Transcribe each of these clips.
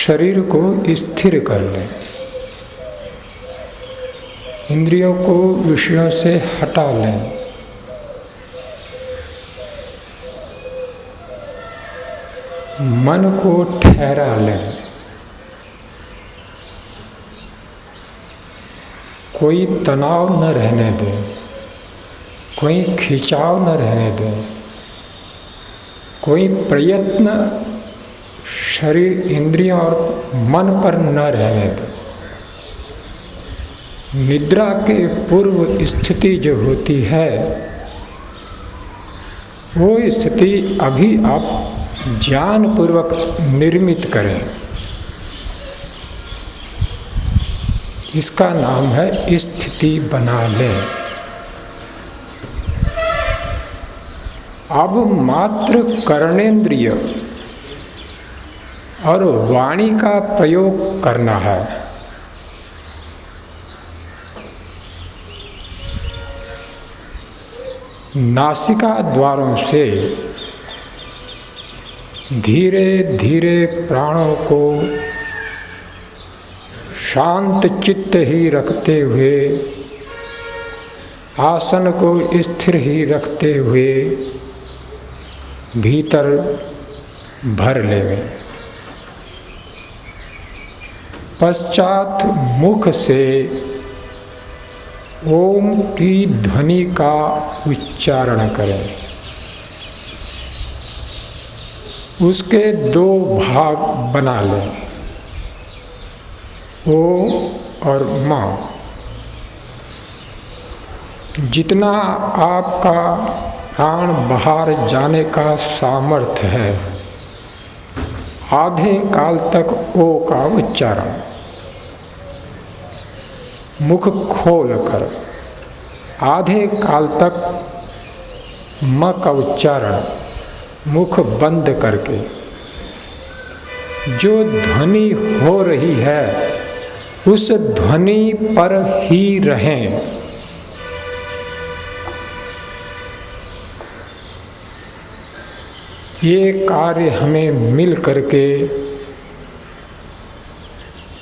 शरीर को स्थिर कर लें, इंद्रियों को विषयों से हटा लें, मन को ठहरा लें, कोई तनाव न रहने दें, कोई खिंचाव न रहने दें, कोई प्रयत्न शरीर, इंद्रियों और मन पर न रहने दें। निद्रा के पूर्व स्थिति जो होती है वो स्थिति अभी आप ज्ञानपूर्वक निर्मित करें। इसका नाम है स्थिति बना लें। अब मात्र कर्णेंद्रिय और वाणी का प्रयोग करना है। नासिका द्वारों से धीरे धीरे प्राणों को शांत चित्त ही रखते हुए, आसन को स्थिर ही रखते हुए भीतर भर लें। पश्चात मुख से ओम की ध्वनि का उच्चारण करें। उसके दो भाग बना लें, ओ और माँ। जितना आपका प्राण बाहर जाने का सामर्थ्य है, आधे काल तक ओ का उच्चारण मुख खोल कर, आधे काल तक म का उच्चारण मुख बंद करके। जो ध्वनि हो रही है उस ध्वनि पर ही रहें। ये कार्य हमें मिल करके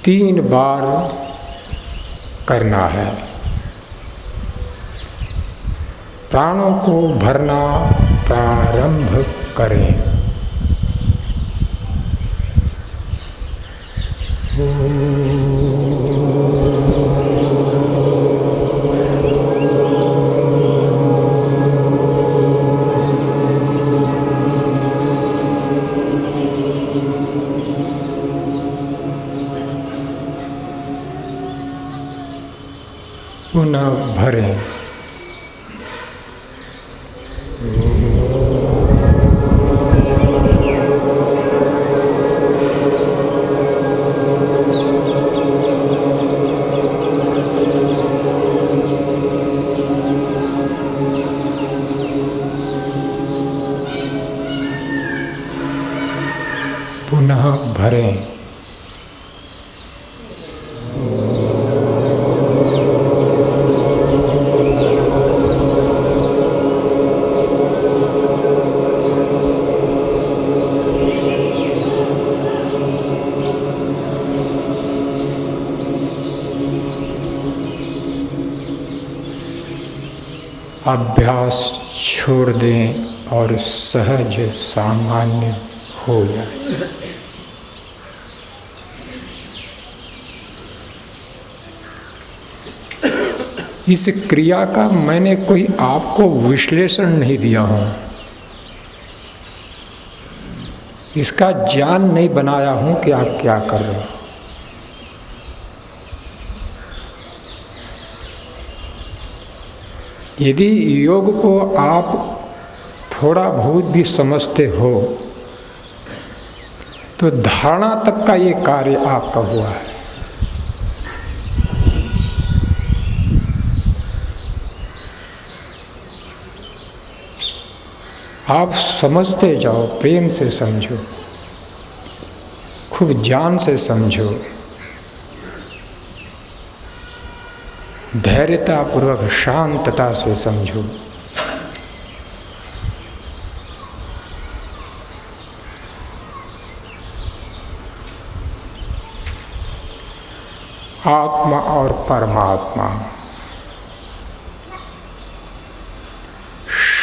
3 बार करना है। प्राणों को भरना प्रारंभ करें। पुनः भरें। पुनः भरें। अभ्यास छोड़ दें और सहज सामान्य हो जाए। इस क्रिया का मैंने कोई आपको विश्लेषण नहीं दिया हूँ, इसका ज्ञान नहीं बनाया हूँ कि आप क्या कर रहे हो। यदि योग को आप थोड़ा बहुत भी समझते हो तो धारणा तक का ये कार्य आपका हुआ है। आप समझते जाओ, प्रेम से समझो, खूब ज्ञान से समझो, धैर्यतापूर्वक शांतता से समझो। आत्मा और परमात्मा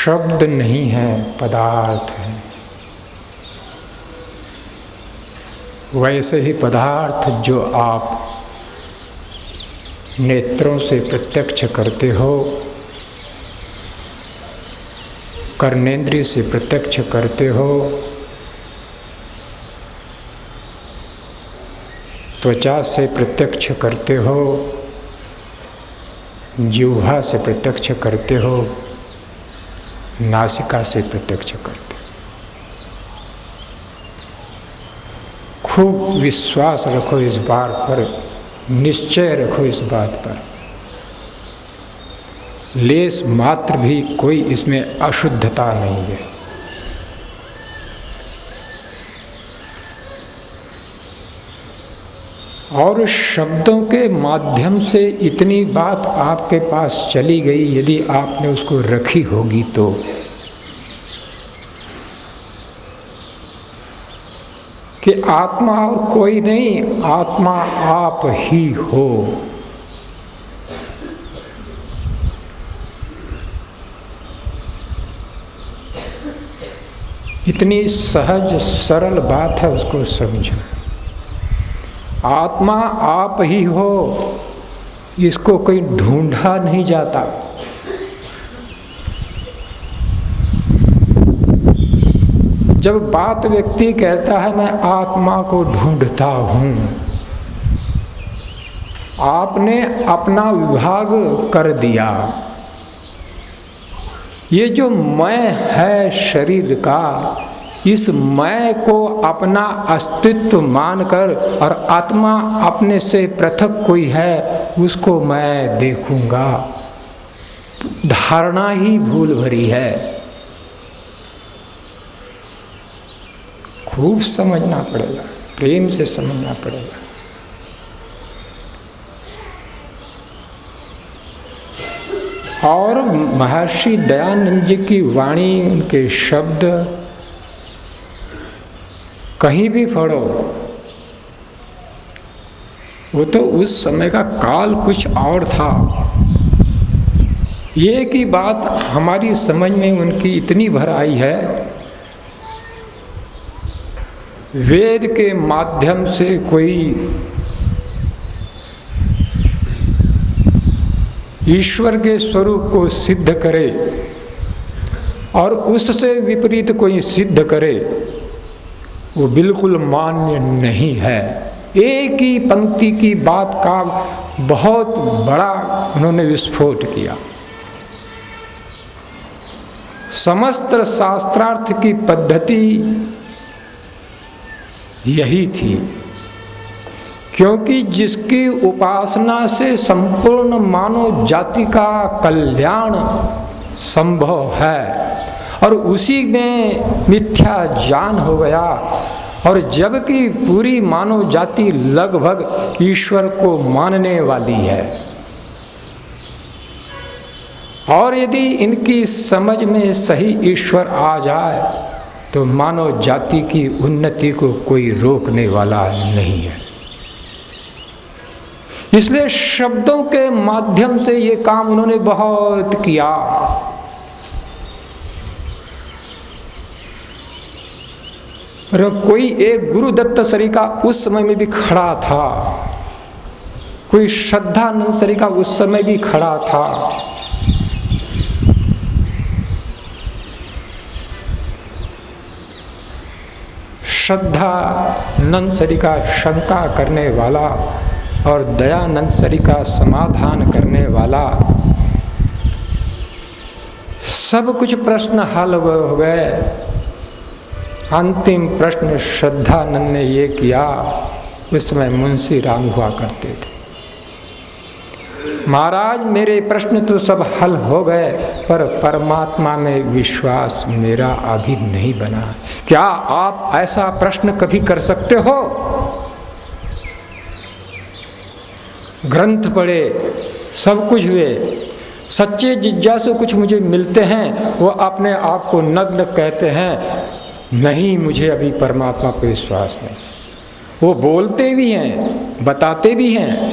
शब्द नहीं है, पदार्थ है। वैसे ही पदार्थ जो आप नेत्रों से प्रत्यक्ष करते हो, कर्नेंद्रिय से प्रत्यक्ष करते हो, त्वचा से प्रत्यक्ष करते हो, जिह्वा से प्रत्यक्ष करते हो, नासिका से प्रत्यक्ष करते हो। खूब विश्वास रखो इस बात पर, निश्चय रखो इस बात पर। लेस मात्र भी कोई इसमें अशुद्धता नहीं है। और शब्दों के माध्यम से इतनी बात आपके पास चली गई, यदि आपने उसको रखी होगी तो कि आत्मा और कोई नहीं, आत्मा आप ही हो। इतनी सहज सरल बात है, उसको समझो। आत्मा आप ही हो, इसको कोई ढूंढा नहीं जाता। जब बात व्यक्ति कहता है मैं आत्मा को ढूंढता हूँ, आपने अपना विभाग कर दिया। ये जो मैं है शरीर का, इस मैं को अपना अस्तित्व मानकर और आत्मा अपने से पृथक कोई है उसको मैं देखूंगा, धारणा ही भूल भरी है। खूब समझना पड़ेगा, प्रेम से समझना पड़ेगा। और महर्षि दयानंद जी की वाणी, उनके शब्द कहीं भी पढ़ो, वो तो उस समय का काल कुछ और था। ये की बात हमारी समझ में उनकी इतनी भर आई है, वेद के माध्यम से कोई ईश्वर के स्वरूप को सिद्ध करे और उससे विपरीत कोई सिद्ध करे, वो बिल्कुल मान्य नहीं है। एक ही पंक्ति की बात का बहुत बड़ा उन्होंने विस्फोट किया। समस्त शास्त्रार्थ की पद्धति यही थी, क्योंकि जिसकी उपासना से संपूर्ण मानव जाति का कल्याण संभव है और उसी में मिथ्या ज्ञान हो गया, और जबकि पूरी मानव जाति लगभग ईश्वर को मानने वाली है। और यदि इनकी समझ में सही ईश्वर आ जाए तो मानव जाति की उन्नति को कोई रोकने वाला नहीं है। इसलिए शब्दों के माध्यम से ये काम उन्होंने बहुत किया। पर कोई एक गुरुदत्त सरिका उस समय में भी खड़ा था, कोई श्रद्धानंद सरिका उस समय भी खड़ा था। श्रद्धानंद सरिका शंका करने वाला और दयानंद सरिका समाधान करने वाला, सब कुछ प्रश्न हल हो गए। अंतिम प्रश्न श्रद्धानंद ने ये किया, उस समय मुंशी राम हुआ करते थे, महाराज मेरे प्रश्न तो सब हल हो गए, पर परमात्मा में विश्वास मेरा अभी नहीं बना। क्या आप ऐसा प्रश्न कभी कर सकते हो? ग्रंथ पढ़े, सब कुछ हुए, सच्चे जिज्ञासु कुछ मुझे मिलते हैं, वो अपने आप को नग्न कहते हैं नहीं मुझे अभी परमात्मा पर विश्वास नहीं। वो बोलते भी हैं, बताते भी हैं,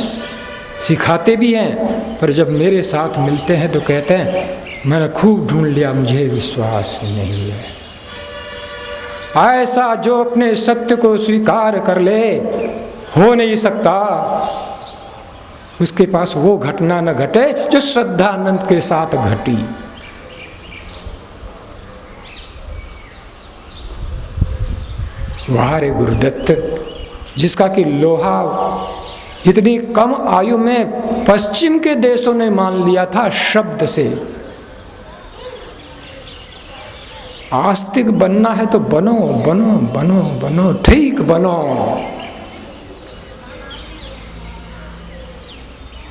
सिखाते भी हैं, पर जब मेरे साथ मिलते हैं तो कहते हैं मैंने खूब ढूंढ लिया, मुझे विश्वास नहीं है। ऐसा जो अपने सत्य को स्वीकार कर ले, हो नहीं सकता। उसके पास वो घटना न घटे जो श्रद्धानंद के साथ घटी। वाह रे गुरुदत्त, जिसका कि लोहा इतनी कम आयु में पश्चिम के देशों ने मान लिया था शब्द से। आस्तिक बनना है तो बनो बनो बनो बनो, ठीक बनो।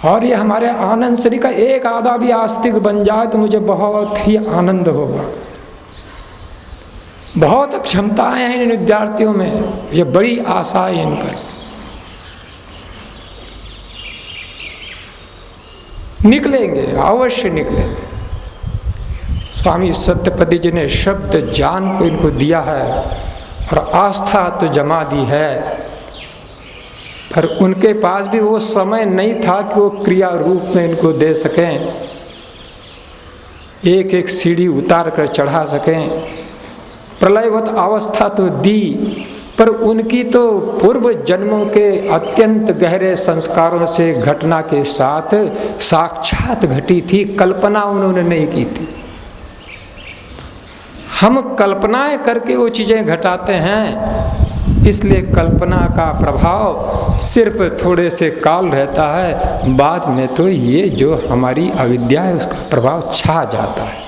और ये हमारे आनंद श्री का एक आधा भी आस्तिक बन जाए तो मुझे बहुत ही आनंद होगा। बहुत क्षमताएं हैं इन विद्यार्थियों में, ये बड़ी आशा है इन पर। निकलेंगे, अवश्य निकलेंगे। स्वामी सत्यपति जी ने शब्द ज्ञान को इनको दिया है और आस्था तो जमा दी है, पर उनके पास भी वो समय नहीं था कि वो क्रिया रूप में इनको दे सकें, एक एक सीढ़ी उतार कर चढ़ा सकें। प्रलयवत अवस्था तो दी, पर उनकी तो पूर्व जन्मों के अत्यंत गहरे संस्कारों से घटना के साथ साक्षात घटी थी, कल्पना उन्होंने नहीं की थी। हम कल्पनाएं करके वो चीज़ें घटाते हैं, इसलिए कल्पना का प्रभाव सिर्फ थोड़े से काल रहता है, बाद में तो ये जो हमारी अविद्या है उसका प्रभाव छा जाता है।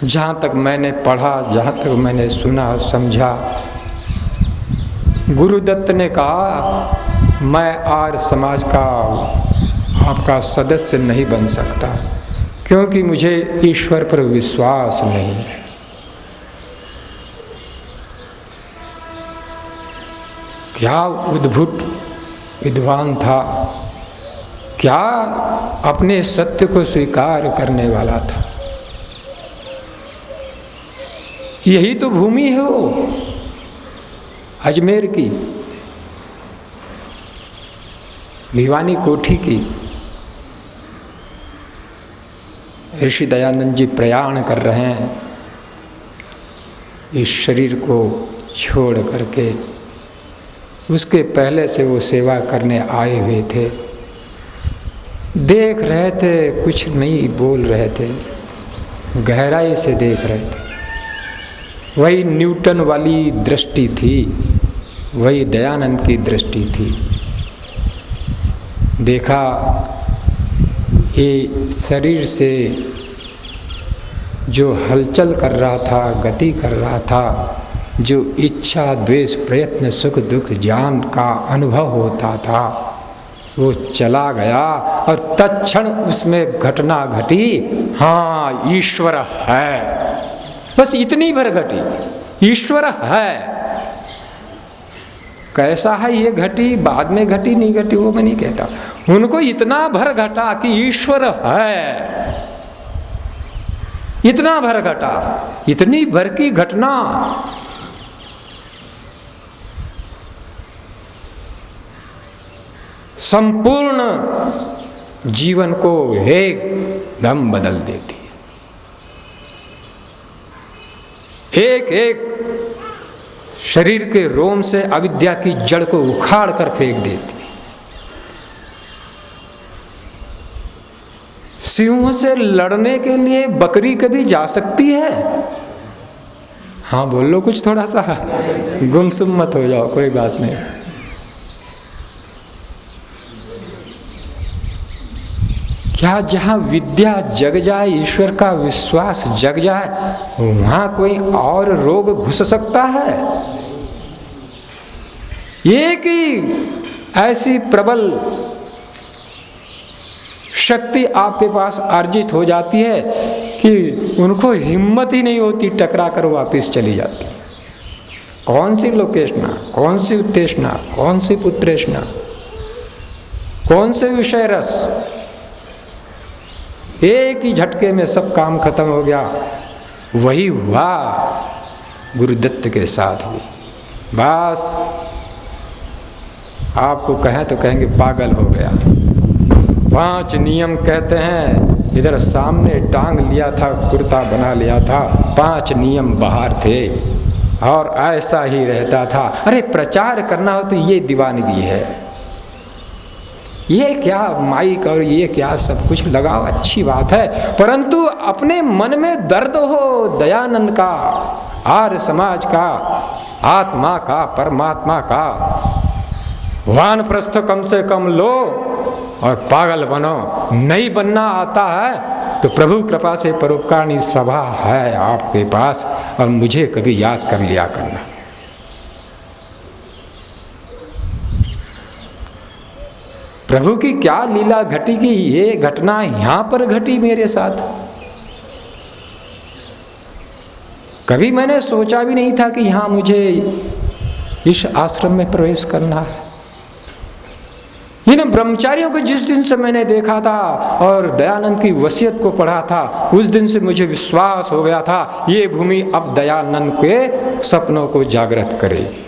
जहाँ तक मैंने पढ़ा, जहाँ तक मैंने सुना समझा, गुरुदत्त ने कहा मैं आर्य समाज का आपका सदस्य नहीं बन सकता, क्योंकि मुझे ईश्वर पर विश्वास नहीं है। क्या उद्भुत विद्वान था, क्या अपने सत्य को स्वीकार करने वाला था। यही तो भूमि है वो अजमेर की, भिवानी कोठी की। ऋषि दयानंद जी प्रयाण कर रहे हैं इस शरीर को छोड़ करके, उसके पहले से वो सेवा करने आए हुए थे। देख रहे थे, कुछ नहीं बोल रहे थे, गहराई से देख रहे थे। वही न्यूटन वाली दृष्टि थी, वही दयानंद की दृष्टि थी। देखा ये शरीर से जो हलचल कर रहा था, गति कर रहा था, जो इच्छा द्वेष प्रयत्न सुख दुख ज्ञान का अनुभव होता था, वो चला गया और तत्क्षण उसमें घटना घटी, हाँ ईश्वर है। बस इतनी भर घटी, ईश्वर है। कैसा है ये घटी, बाद में घटी नहीं घटी वो मैं नहीं कहता, उनको इतना भर घटा कि ईश्वर है। इतना भर घटा, इतनी भर की घटना। संपूर्ण जीवन को एकदम बदल देती है। एक एक शरीर के रोम से अविद्या की जड़ को उखाड़ कर फेंक देती है। सिंह से लड़ने के लिए बकरी कभी जा सकती है? हाँ बोल लो कुछ, थोड़ा सा गुमसुम मत हो जाओ, कोई बात नहीं। क्या जहाँ विद्या जग जाए, ईश्वर का विश्वास जग जाए, वहाँ कोई और रोग घुस सकता है? एक ही ऐसी प्रबल शक्ति आपके पास अर्जित हो जाती है कि उनको हिम्मत ही नहीं होती, टकरा कर वापस चली जाती। कौन सी लोकेशना, कौन सी उत्तेजना, कौन सी पुत्रेशना, कौन से विषय रस, एक ही झटके में सब काम खत्म हो गया। वही हुआ गुरुदत्त के साथ भी। बस आपको कहें तो कहेंगे पागल हो गया। 5 नियम कहते हैं, इधर सामने टांग लिया था, कुर्ता बना लिया था, 5 नियम बाहर थे और ऐसा ही रहता था। अरे प्रचार करना हो तो ये दीवानगी है, ये क्या माइक और ये क्या सब कुछ लगाओ, अच्छी बात है, परंतु अपने मन में दर्द हो दयानंद का, आर्य समाज का, आत्मा का, परमात्मा का। वानप्रस्थ कम से कम लो और पागल बनो। नहीं बनना आता है तो प्रभु कृपा से परोपकारिणी सभा है आपके पास, और मुझे कभी याद कर लिया करना। प्रभु की क्या लीला घटी कि ये घटना यहां पर घटी मेरे साथ। कभी मैंने सोचा भी नहीं था कि यहां मुझे इस आश्रम में प्रवेश करना है। इन ब्रह्मचारियों को जिस दिन से मैंने देखा था और दयानंद की वसीयत को पढ़ा था, उस दिन से मुझे विश्वास हो गया था ये भूमि अब दयानंद के सपनों को जागृत करेगी,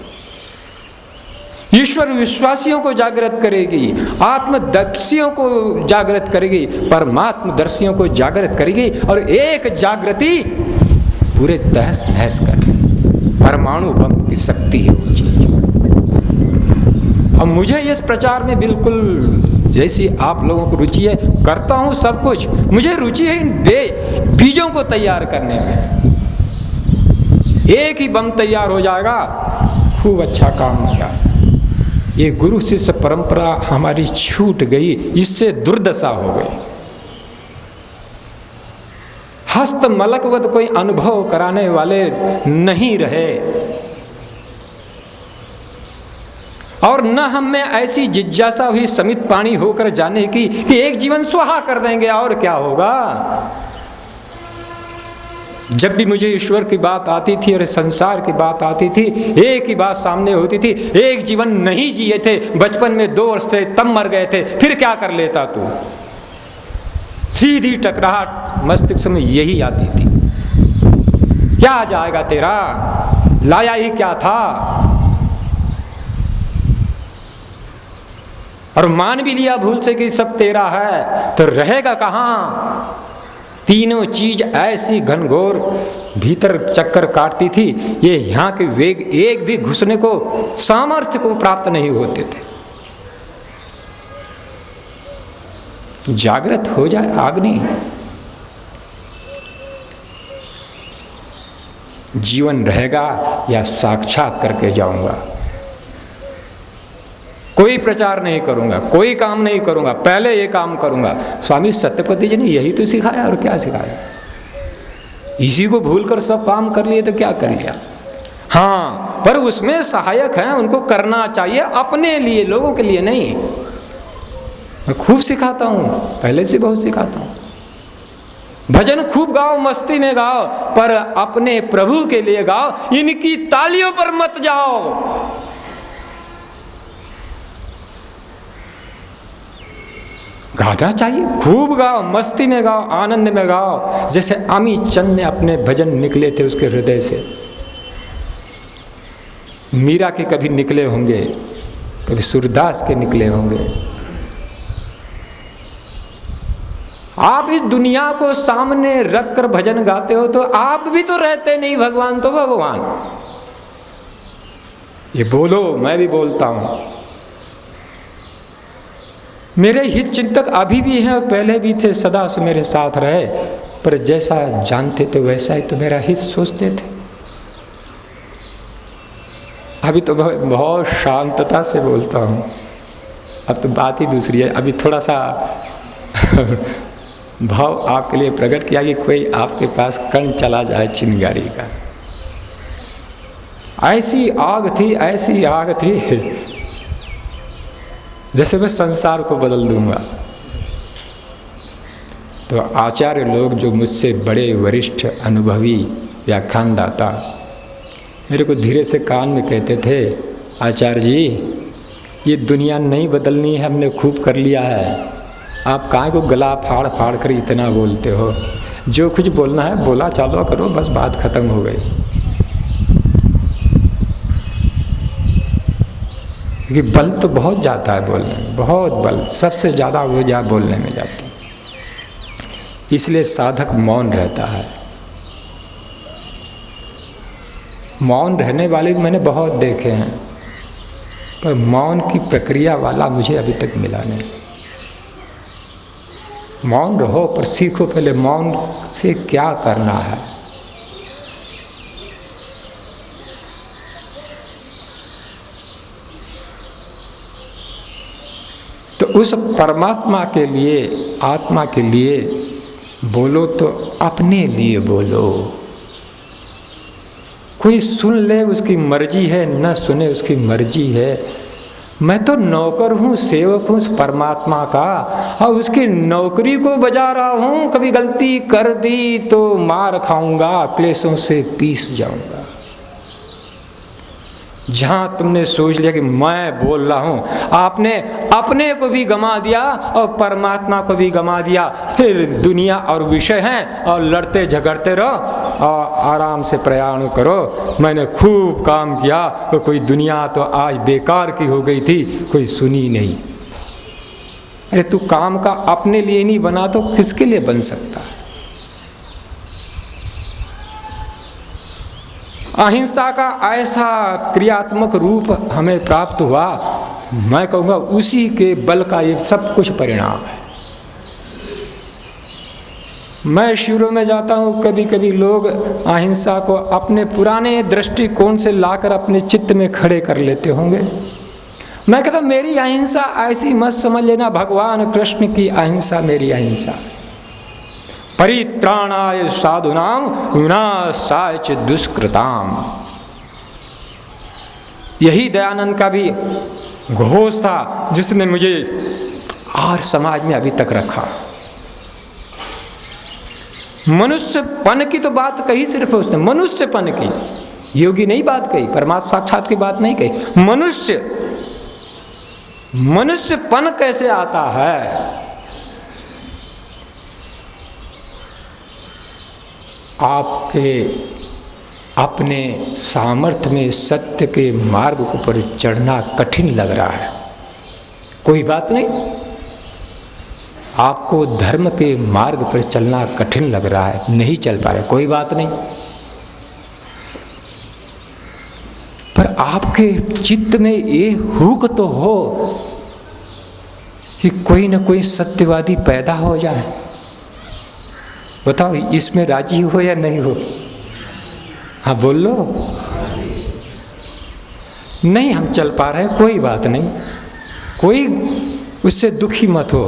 ईश्वर विश्वासियों को जागृत करेगी, आत्मदर्शियों को जागृत करेगी, परमात्मदर्शियों को जागृत करेगी, और एक जागृति पूरे तहस नहस कर परमाणु बम की शक्ति है वो चीज। अब मुझे इस प्रचार में बिल्कुल जैसी आप लोगों को रुचि है, करता हूं सब कुछ, मुझे रुचि है इन बीजों को तैयार करने में। एक ही बम तैयार हो जाएगा, खूब अच्छा काम होगा। ये गुरु शिष्य परंपरा हमारी छूट गई, इससे दुर्दशा हो गई। हस्त मलकवत कोई अनुभव कराने वाले नहीं रहे, और न हम में ऐसी जिज्ञासा हुई समित पानी होकर जाने की कि एक जीवन स्वाहा कर देंगे और क्या होगा। जब भी मुझे ईश्वर की बात आती थी और संसार की बात आती थी, एक ही बात सामने होती थी, एक जीवन नहीं जिए थे, बचपन में 2 वर्ष से तब मर गए थे, फिर क्या कर लेता तू। सीधी टकराहट मस्तिष्क में यही आती थी, क्या जाएगा तेरा, लाया ही क्या था। और मान भी लिया भूल से कि सब तेरा है, तो रहेगा कहाँ। तीनों चीज ऐसी घनघोर भीतर चक्कर काटती थी, ये यहाँ के वेग एक भी घुसने को सामर्थ्य को प्राप्त नहीं होते थे। जागृत हो जाए अग्नि, जीवन रहेगा या साक्षात करके जाऊंगा। कोई प्रचार नहीं करूंगा, कोई काम नहीं करूंगा, पहले ये काम करूंगा। स्वामी सत्यपति जी ने यही तो सिखाया, और क्या सिखाया। इसी को भूलकर सब काम कर लिए तो क्या कर लिया। हाँ, पर उसमें सहायक हैं, उनको करना चाहिए, अपने लिए, लोगों के लिए नहीं। मैं खूब सिखाता हूँ, पहले से बहुत सिखाता हूँ। भजन खूब गाओ, मस्ती में गाओ, पर अपने प्रभु के लिए गाओ, इनकी तालियों पर मत जाओ। गाना चाहिए, खूब गाओ, मस्ती में गाओ, आनंद में गाओ, जैसे अमी चंद ने अपने भजन निकले थे उसके हृदय से। मीरा के कभी निकले होंगे, कभी सूरदास के निकले होंगे। आप इस दुनिया को सामने रखकर भजन गाते हो तो आप भी तो रहते नहीं, भगवान तो भगवान। ये बोलो, मैं भी बोलता हूं। मेरे हित चिंतक अभी भी हैं और पहले भी थे, सदा से मेरे साथ रहे, पर जैसा जानते थे वैसा ही तो मेरा हित सोचते थे। अभी तो बहुत शांतता से बोलता हूँ, अब तो बात ही दूसरी है। अभी थोड़ा सा भाव आपके लिए प्रकट किया कि कोई आपके पास कण चला जाए चिंगारी का। ऐसी आग थी, ऐसी आग थी, जैसे मैं संसार को बदल दूंगा। तो आचार्य लोग जो मुझसे बड़े वरिष्ठ अनुभवी व्याख्यानदाता मेरे को धीरे से कान में कहते थे, आचार्य जी ये दुनिया नहीं बदलनी है, हमने खूब कर लिया है, आप काहे को गला फाड़ फाड़ कर इतना बोलते हो, जो कुछ बोलना है बोला चालो करो, बस बात खत्म हो गई। क्योंकि बल तो बहुत जाता है बोलने में, बहुत बल, सबसे ज़्यादा वो बोलने में जाती है। इसलिए साधक मौन रहता है। मौन रहने वाले भी मैंने बहुत देखे हैं, पर मौन की प्रक्रिया वाला मुझे अभी तक मिला नहीं। मौन रहो, पर सीखो पहले मौन से क्या करना है। तो उस परमात्मा के लिए, आत्मा के लिए बोलो तो अपने लिए बोलो। कोई सुन ले उसकी मर्जी है, न सुने उसकी मर्जी है। मैं तो नौकर हूँ, सेवक हूँ उस परमात्मा का, और उसकी नौकरी को बजा रहा हूँ। कभी गलती कर दी तो मार खाऊंगा, क्लेशों से पीस जाऊंगा। जहाँ तुमने सोच लिया कि मैं बोल रहा हूँ, आपने अपने को भी गंवा दिया और परमात्मा को भी गंवा दिया। फिर दुनिया और विषय हैं, और लड़ते झगड़ते रहो और आराम से प्रयाण करो। मैंने खूब काम किया, तो कोई दुनिया तो आज बेकार की हो गई थी, कोई सुनी नहीं। अरे तू काम का अपने लिए नहीं बना तो किसके लिए बन सकता है? अहिंसा का ऐसा क्रियात्मक रूप हमें प्राप्त हुआ, मैं कहूँगा उसी के बल का ये सब कुछ परिणाम है। मैं शिविरों में जाता हूँ, कभी कभी लोग अहिंसा को अपने पुराने दृष्टिकोण से लाकर अपने चित्त में खड़े कर लेते होंगे। मैं कहता हूँ मेरी अहिंसा ऐसी मत समझ लेना, भगवान कृष्ण की अहिंसा मेरी अहिंसा। परित्राणाय साधूनां विनाशाय च दुष्कृताम्। यही दयानंद का भी घोष था, जिसने मुझे आर्य समाज में अभी तक रखा। मनुष्यपन की तो बात कही सिर्फ उसने, मनुष्यपन की, योगी नहीं बात कही, परमात्मा साक्षात की बात नहीं कही। मनुष्यपन कैसे आता है? आपके अपने सामर्थ्य में सत्य के मार्ग पर चढ़ना कठिन लग रहा है, कोई बात नहीं। आपको धर्म के मार्ग पर चलना कठिन लग रहा है, नहीं चल पा रहे, कोई बात नहीं। पर आपके चित्त में ये हुक तो हो कि कोई न कोई सत्यवादी पैदा हो जाए। बताओ इसमें राजी हो या नहीं हो? हाँ बोल लो। नहीं हम चल पा रहे हैं, कोई बात नहीं, कोई उससे दुखी मत हो।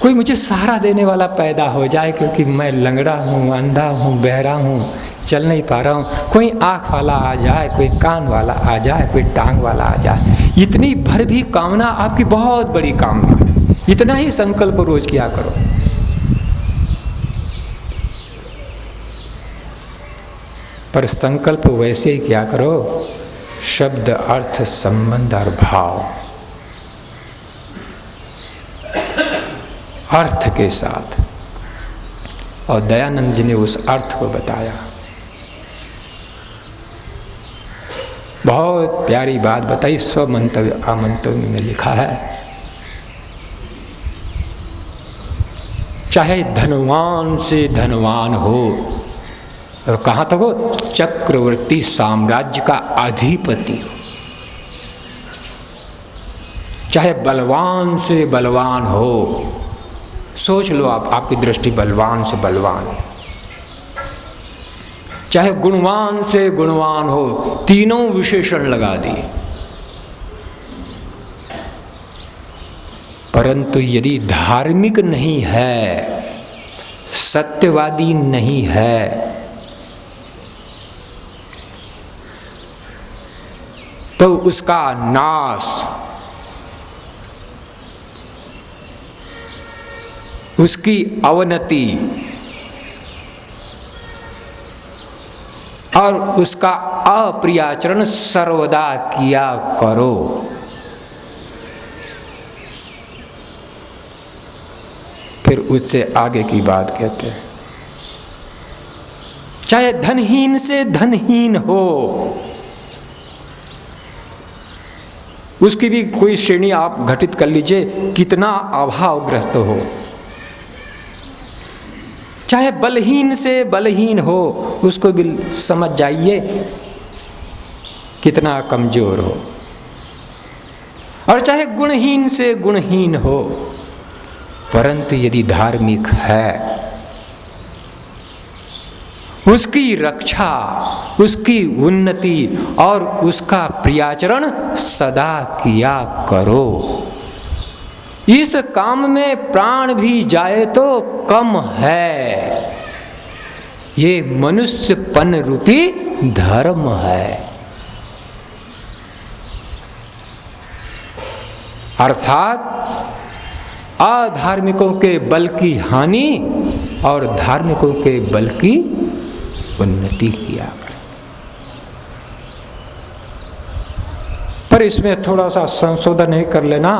कोई मुझे सहारा देने वाला पैदा हो जाए, क्योंकि मैं लंगड़ा हूँ, अंधा हूँ, बहरा हूँ, चल नहीं पा रहा हूँ। कोई आँख वाला आ जाए, कोई कान वाला आ जाए, कोई टांग वाला आ जाए। इतनी भर भी कामना आपकी बहुत बड़ी कामना है। इतना ही संकल्प रोज किया करो। पर संकल्प वैसे ही क्या करो, शब्द अर्थ संबंध और भाव, अर्थ के साथ। और दयानंद जी ने उस अर्थ को बताया। बहुत प्यारी बात बताई, स्वमंतव्य आमंतव्य में लिखा है, चाहे धनवान से धनवान हो, और कहाँ तक हो, चक्रवर्ती साम्राज्य का अधिपति हो, चाहे बलवान से बलवान हो, सोच लो आपकी दृष्टि बलवान से बलवान है, चाहे गुणवान से गुणवान हो, तीनों विशेषण लगा दिए। परंतु यदि धार्मिक नहीं है, सत्यवादी नहीं है, तो उसका नाश, उसकी अवनति और उसका अप्रियाचरण सर्वदा किया करो। फिर उससे आगे की बात कहते हैं, चाहे धनहीन से धनहीन हो, उसकी भी कोई श्रेणी आप घटित कर लीजिए, कितना अभावग्रस्त हो, चाहे बलहीन से बलहीन हो, उसको भी समझ जाइए कितना कमजोर हो, और चाहे गुणहीन से गुणहीन हो, परंतु यदि धार्मिक है, उसकी रक्षा, उसकी उन्नति और उसका प्रियाचरण सदा किया करो। इस काम में प्राण भी जाए तो कम है, ये मनुष्यपन रूपी धर्म है। अर्थात अधार्मिकों के बल की हानि और धार्मिकों के बल की उन्नति किया करें। पर इसमें थोड़ा सा संशोधन ही कर लेना,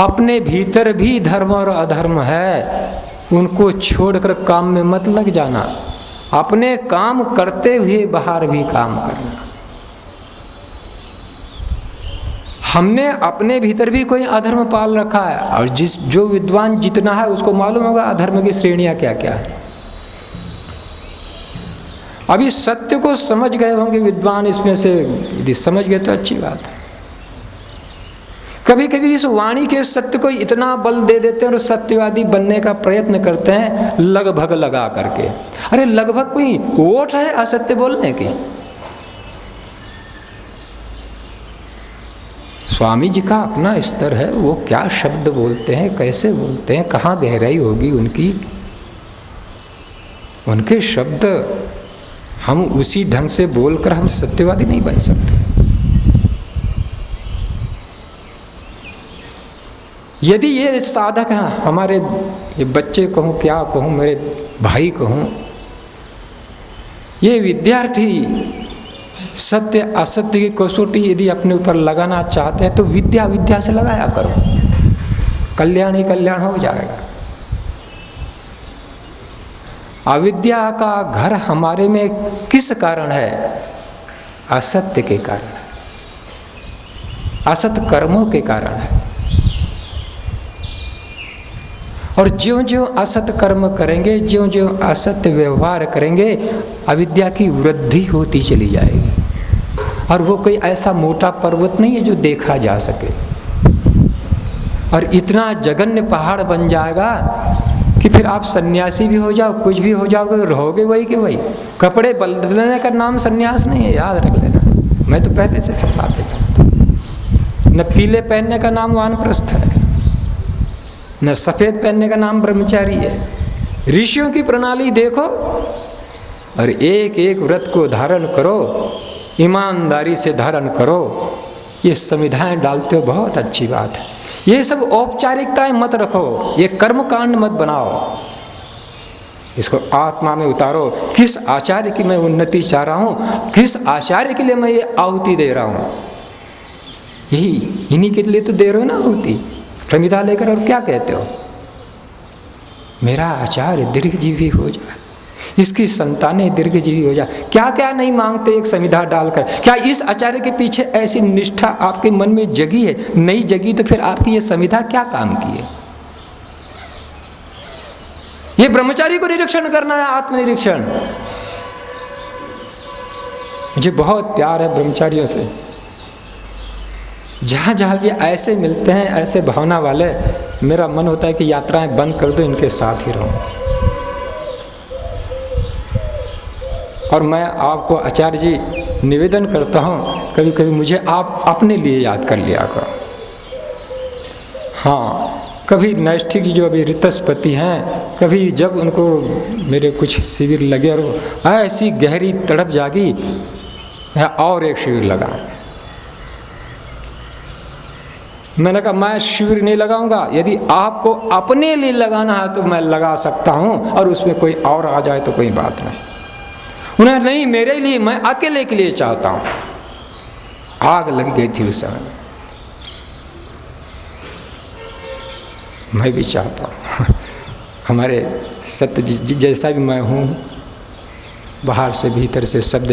अपने भीतर भी धर्म और अधर्म है, उनको छोड़कर काम में मत लग जाना, अपने काम करते हुए बाहर भी काम करना। हमने अपने भीतर भी कोई अधर्म पाल रखा है, और जो विद्वान जितना है उसको मालूम होगा अधर्म की श्रेणियां क्या क्या है। अभी सत्य को समझ गए होंगे विद्वान, इसमें से यदि समझ गए तो अच्छी बात है। कभी कभी इस वाणी के सत्य को इतना बल दे देते हैं और सत्यवादी बनने का प्रयत्न करते हैं लगभग लगा करके। अरे लगभग कोई वोट है असत्य बोलने की? स्वामी जी का अपना स्तर है, वो क्या शब्द बोलते हैं, कैसे बोलते हैं, कहाँ गहराई होगी उनकी, उनके शब्द हम उसी ढंग से बोलकर हम सत्यवादी नहीं बन सकते। यदि ये साधक हैं, हमारे ये बच्चे कहूँ, क्या कहूँ, मेरे भाई कहूँ, ये विद्यार्थी सत्य असत्य की कसौटी यदि अपने ऊपर लगाना चाहते हैं तो विद्या विद्या से लगाया करो, कल्याण ही कल्याण हो जाएगा। अविद्या का घर हमारे में किस कारण है? असत्य के कारण, असत कर्मों के कारण है। और ज्यों ज्यों असत कर्म करेंगे, ज्यों ज्यों असत्य व्यवहार करेंगे, अविद्या की वृद्धि होती चली जाएगी। और वो कोई ऐसा मोटा पर्वत नहीं है जो देखा जा सके, और इतना जघन्य पहाड़ बन जाएगा कि फिर आप सन्यासी भी हो जाओ, कुछ भी हो जाओगे, रहोगे वही के वही। कपड़े बदलने का नाम सन्यास नहीं है, याद रख लेना। मैं तो पहले से समझा देता हूँ। न पीले पहनने का नाम वानप्रस्थ है, न सफ़ेद पहनने का नाम ब्रह्मचारी है। ऋषियों की प्रणाली देखो और एक एक व्रत को धारण करो, ईमानदारी से धारण करो। ये संविधाएं डालते हो, बहुत अच्छी बात है। ये सब औपचारिकताएं मत रखो, ये कर्मकांड मत बनाओ, इसको आत्मा में उतारो। किस आचार्य की मैं उन्नति चाह रहा हूँ, किस आचार्य के लिए मैं ये आहुति दे रहा हूँ, यही इन्हीं के लिए तो दे रहे हो ना आहुति, संविधा लेकर। और क्या कहते हो? मेरा आचार्य दीर्घजीवी हो जाए, इसकी संतानें दीर्घजीवी हो जाए। क्या क्या नहीं मांगते एक संविधा डालकर। क्या इस आचार्य के पीछे ऐसी निष्ठा आपके मन में जगी है? नहीं जगी तो फिर आपकी ये संविधा क्या काम की है? ये ब्रह्मचारी को निरीक्षण करना है, आत्मनिरीक्षण। मुझे बहुत प्यार है ब्रह्मचारियों से। जहाँ जहाँ भी ऐसे मिलते हैं, ऐसे भावना वाले, मेरा मन होता है कि यात्राएं बंद कर दो, इनके साथ ही रहूं। और मैं आपको आचार्य जी निवेदन करता हूँ, कभी कभी मुझे आप अपने लिए याद कर लिया करो। हाँ, कभी नैष्ठिक जी जो अभी ऋतस्पति हैं, कभी जब उनको मेरे कुछ शिविर लगे और ऐसी गहरी तड़प जागी, और एक शिविर लगाएं। मैंने कहा मैं शिविर नहीं लगाऊंगा, यदि आपको अपने लिए लगाना है तो मैं लगा सकता हूँ, और उसमें कोई और आ जाए तो कोई बात नहीं। उन्हें नहीं, मेरे लिए, मैं अकेले के लिए चाहता हूँ। आग लग गई थी उस समय, मैं भी चाहता हूँ। हमारे सत्य जी जैसा भी मैं हूँ, बाहर से भीतर से शब्द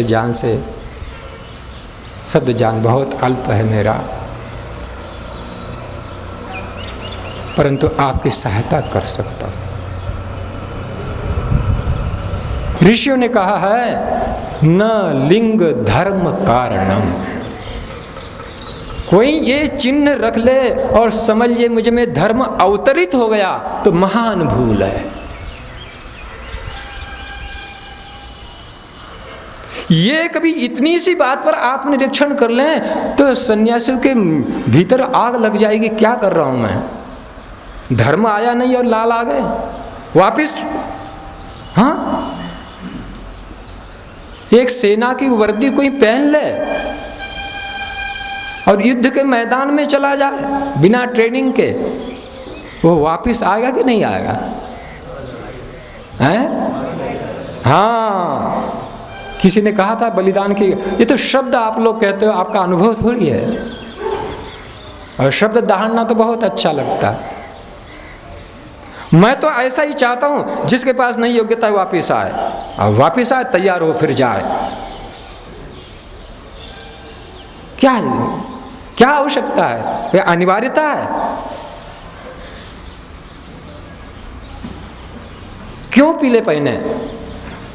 ज्ञान बहुत अल्प है मेरा, परंतु आपकी सहायता कर सकता हूं। ऋषियों ने कहा है न लिंग धर्म कारणम, कोई ये चिन्ह रख ले और समझ ले मुझे में धर्म अवतरित हो गया तो महान भूल है। ये कभी इतनी सी बात पर आत्मनिरीक्षण कर लें तो सन्यासियों के भीतर आग लग जाएगी, क्या कर रहा हूं मैं, धर्म आया नहीं और लाल आ गए वापिस। हाँ, एक सेना की वर्दी कोई पहन ले और युद्ध के मैदान में चला जाए बिना ट्रेनिंग के, वो वापिस आएगा कि नहीं आएगा? हैं? हाँ, किसी ने कहा था बलिदान की, ये तो शब्द आप लोग कहते हो, आपका अनुभव थोड़ी है। और शब्द दहाड़ना तो बहुत अच्छा लगता है। मैं तो ऐसा ही चाहता हूं जिसके पास नहीं योग्यता वापिस आए, और वापिस आए तैयार हो फिर जाए। क्या आवश्यकता है? यह अनिवार्यता है। क्यों पीले पहने?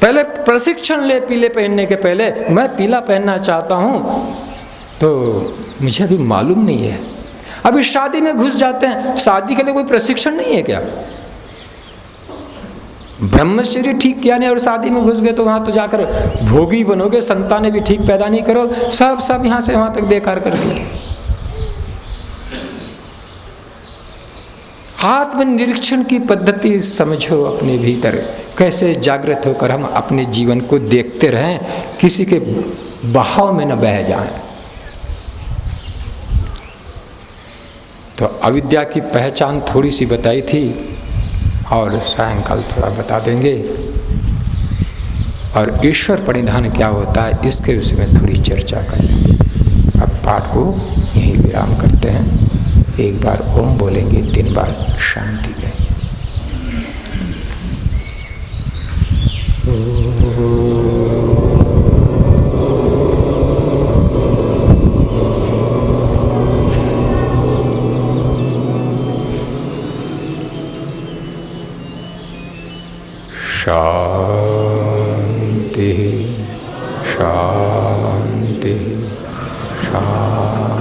पहले प्रशिक्षण ले, पीले पहनने के पहले। मैं पीला पहनना चाहता हूं तो मुझे अभी मालूम नहीं है। अभी शादी में घुस जाते हैं, शादी के लिए कोई प्रशिक्षण नहीं है क्या? ब्रह्मचर्य ठीक किया नहीं और शादी में घुस गए तो वहां तो जाकर भोगी बनोगे, संतानें भी ठीक पैदा नहीं करो, सब यहां से वहां तक बेकार कर दिया। आत्मनिरीक्षण की पद्धति समझो अपने भीतर, कैसे जागृत होकर हम अपने जीवन को देखते रहें, किसी के बहाव में न बह जाएं। तो अविद्या की पहचान थोड़ी सी बताई थी और सायंकाल थोड़ा बता देंगे, और ईश्वर परिधान क्या होता है इसके विषय में थोड़ी चर्चा करेंगे। अब पाठ को यहीं विराम करते हैं। एक बार ओम बोलेंगे, 3 बार शांति कहेंगे। शांति शांति शांति।